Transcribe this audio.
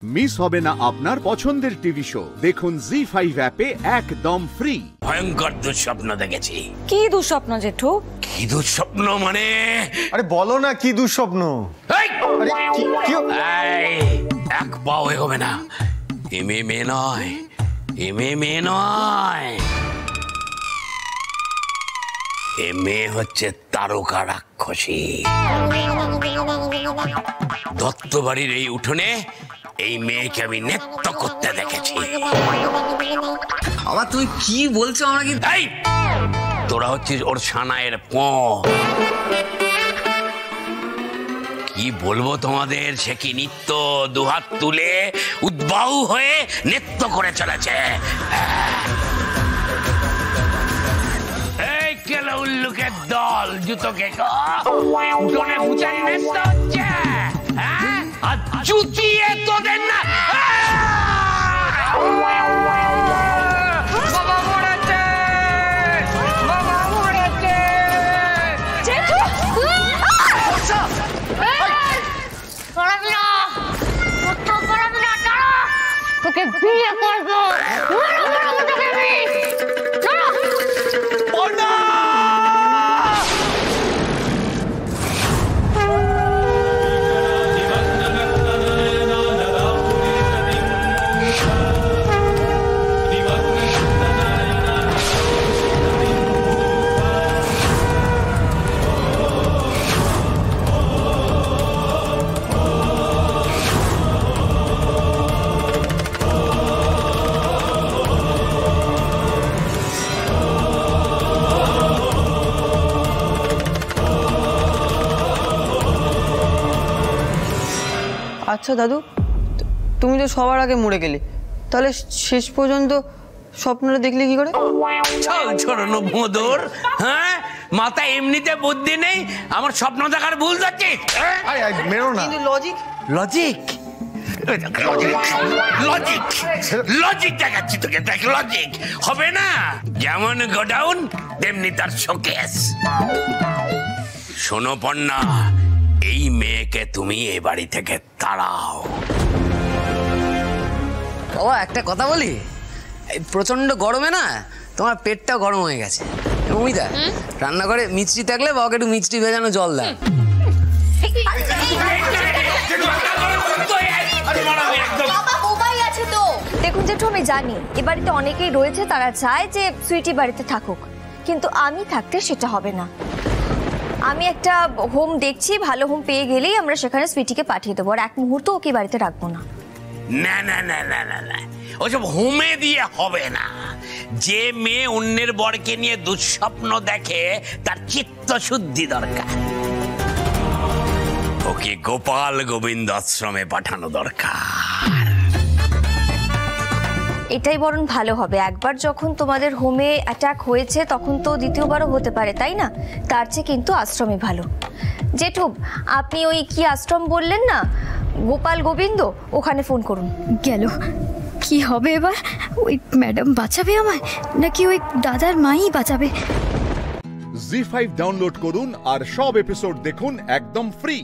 Miss হবে না আপনার পছন্দের টিভি শো। দেখুন জি5 অ্যাপে একদম ফ্রি। ভয়ঙ্কর দুঃস্বপ্ন দেখেছি। কি দুঃস্বপ্ন জেঠু? কি দুঃস্বপ্ন মানে? আরে বলো না কি দুঃস্বপ্ন। এক পাও এগোবে না। এ মেয়ে নয়, এ মেয়ে নয়, এ মেয়ে হচ্ছে তারকা রাক্ষসী। দত্ত বাড়ির এই উঠোনে এই মেয়েকে আমি নৃত্য করতে দেখেছি। আবার তুমি কি বলছো? আমরা কি তোরা হচ্ছিস ওর সানায়ের কি বলবো তোমাদের? সে কি নৃত্য দুহাত তুলে উদ্বাহু হয়ে নৃত্য করে চলেছে। এই কেলো উল্লুকের দল, জুতো কে উঠোনে ফুচারি নৃত্য হচ্ছে। আর জুতিয়ে তোদের না তোকে বিয়ে করবো। আচ্ছা দাদু, তুমি তো সবার আগে মরে গেলে, তাহলে শেষ পর্যন্ত স্বপ্নটা দেখলে কি করে? ছড়ানো ভোঁদর, হ্যাঁ মাথা এমনিতে বুদ্ধি নেই, আমার স্বপ্ন দেখার ভুল যাচ্ছে। মেরো না। কিন্তু লজিক লজিক লজিক লজিক দেখাচ্ছি তোকে, দেখ লজিক হবে না। যেমন গোডাউন তেমনি তার শোকেস। শোনো পন্না, এই মেয়েকে তুমি এই বাড়ি থেকে তাড়াও। ও একটা কথা বলি, এই প্রচন্ড গরমে না তোমার পেটটা গরম হয়ে গেছে। অমিতা, রান্নাঘরে মিষ্টি থাকলে বাবাকে একটু মিষ্টি ভেজানো জল দেয়। দেখুন জেঠু, আমি জানি এ বাড়িতে অনেকেই রয়েছে, তারা চায় যে সুইটি বাড়িতে থাকুক, কিন্তু আমি থাকতে সেটা হবে না। আমি একটা হোম দেখছি, ভালো হোম পেয়ে গেলেই আমরা সেখানে সুইটিকে পাঠিয়ে দেবো, আর এক মুহূর্ত ওকে বাড়িতে রাখবো না। না না না না না না, ওসব হোমে দিয়ে হবে না। যে মেয়ে অন্যের বরকে নিয়ে দুঃস্বপ্ন দেখে তার চিত্ত শুদ্ধি দরকার। ওকে গোপাল গোবিন্দ আশ্রমে পাঠানো দরকার। এটাই বরং ভালো হবে। একবার যখন তোমাদের হোমে অ্যাটাক হয়েছে, তখন তো দ্বিতীয়বারও হতে পারে, তাই না? তার চেয়ে কিন্তু আশ্রমে ভালো। জেঠু, আপনি ওই কি আশ্রম বললেন না, গোপাল গোবিন্দ, ওখানে ফোন করুন। গেল, কি হবে এবার? ওই ম্যাডাম বাঁচাবে আমায়, নাকি ওই দাদার মাই বাঁচাবে? জি5 ডাউনলোড করুন আর সব এপিসোড দেখুন একদম ফ্রি।